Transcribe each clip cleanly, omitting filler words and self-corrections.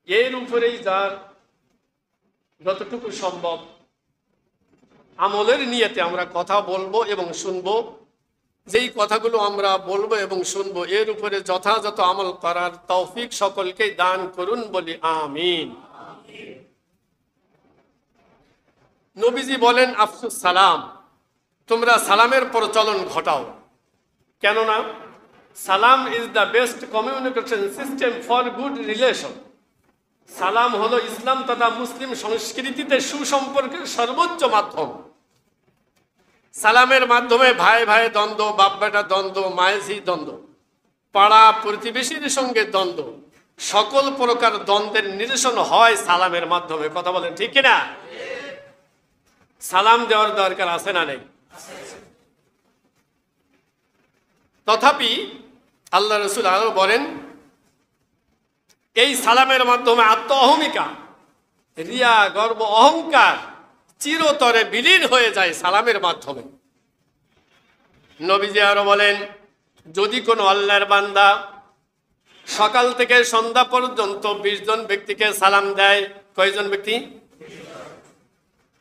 এর উপরেই যার যতটুকু সম্ভব আমলের নিয়তে আমরা কথা বলবো এবং শুনবো, যেই কথাগুলো আমরা বলবো এবং শুনবো এর উপরে যথাযথ আমল করার তৌফিক সকলকে দান করুন বলি আমিন। নবীজি বলেন, আফসুস সালাম, তোমরা সালামের প্রচলন ঘটাও। কেননা সালাম is the best communication system for good relation. সালাম হলো ইসলাম তথা মুসলিম সংস্কৃতিতে সুসম্পর্কের সর্বোচ্চ মাধ্যম। সালামের মাধ্যমে ভাই ভাই দ্বন্দ্ব, বাপ বেটা দ্বন্দ্ব, মায়েঝি দ্বন্দ্ব, পাড়া প্রতিবেশীর সঙ্গে দ্বন্দ্ব, সকল প্রকার দ্বন্দ্বের নিরসন হয় সালামের মাধ্যমে। কথা বলেন ঠিক কিনা? সালাম দেওয়ার দরকার আছে না নেই? তথাপি আল্লাহ রসুল আরো বলেন, এই সালামের মাধ্যমে আত্ম অহমিকা, রিয়া, গর্ব, অহংকার চিরতরে বিলীন হয়ে যায় সালামের মাধ্যমে। নবীজি আরো বলেন, যদি কোনো আল্লাহর বান্দা সকাল থেকে সন্ধ্যা পর্যন্ত 20 জন ব্যক্তিকে সালাম দেয়, কয়জন ব্যক্তি?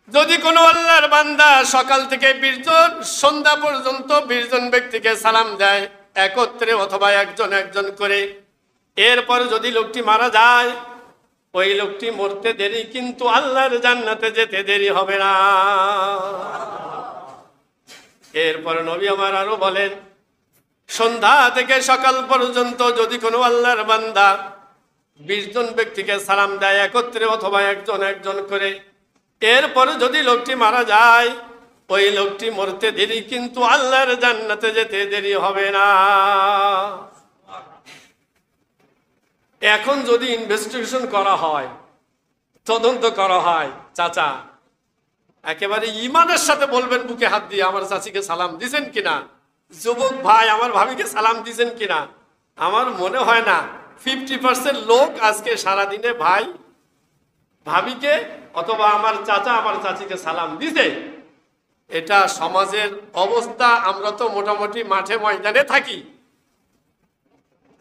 যদি কোনো আল্লাহর বান্দা সকাল থেকে 20 জন সন্ধ্যা পর্যন্ত 20 জন ব্যক্তিকে সালাম দেয় একত্রে অথবা একজন একজন করে, এরপর যদি লোকটি মারা যায়, ওই লোকটি মরতে দেরি কিন্তু আল্লাহর জান্নাতে যেতে দেরি হবে না। এরপর নবী আমার আরো বলেন, সন্ধ্যা থেকে সকাল পর্যন্ত যদি কোনো আল্লাহর বান্দা 20 জন ব্যক্তিকে সালাম দেয় একত্রে অথবা একজন একজন করে, এরপর যদি লোকটি মারা যায়, ওই লোকটি মরতে দেরি কিন্তু আল্লাহর জান্নাতে যেতে দেরি হবে না। এখন যদি ইনভেস্টিগেশন করা হয়, তদন্ত করা হয়, চাচা একেবারে ইমানের সাথে বলবেন বুকে হাত দিয়ে, আমার চাচিকে সালাম দিয়েছেন কিনা? যুবক ভাই আমার ভাবিকে সালাম দিয়েছেন কিনা? আমার মনে হয় না 50% লোক আজকে সারাদিনে ভাই ভাবিকে অথবা আমার চাচা আমার চাচিকে সালাম দিছে। এটা সমাজের অবস্থা। আমরা তো মোটামুটি মাঠে ময়দানে থাকি,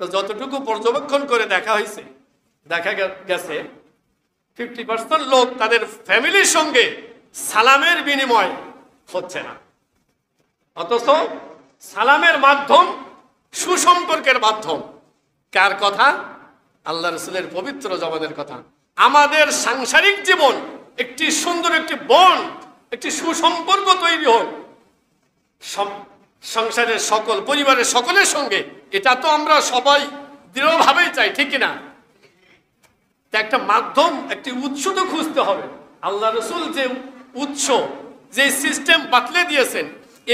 তো যতটুকু পর্যবেক্ষণ করে দেখা হয়েছে, দেখা গেছে 50% লোক তাদের ফ্যামিলির সঙ্গে সালামের বিনিময় হচ্ছে না। অথচ সালামের মাধ্যম সুসম্পর্কের মাধ্যম। কার কথা? আল্লাহ রসুলের পবিত্র জবানের কথা। আমাদের সাংসারিক জীবন একটি সুন্দর একটি বন্ড, একটি সুসম্পর্ক তৈরি হোক সংসারের সকল পরিবারের সকলের সঙ্গে, এটা তো আমরা সবাই দৃঢ়ভাবেই চাই, ঠিক কিনা? একটা মাধ্যম, একটি উৎস তো খুঁজতে হবে। আল্লাহ রসুল যে উৎস, যে সিস্টেম বাতলে দিয়েছেন,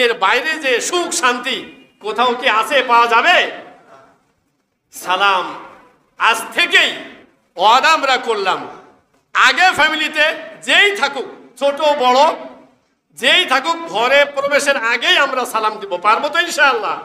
এর বাইরে যে সুখ শান্তি কোথাও কি আছে, পাওয়া যাবে? সালাম আজ থেকেই ওয়াদা আমরা করলাম, আগে ফ্যামিলিতে যেই থাকুক, ছোট বড় যেই থাকুক, ঘরে প্রবেশের আগেই আমরা সালাম দিব। পারবো তো ইনশাআল্লাহ?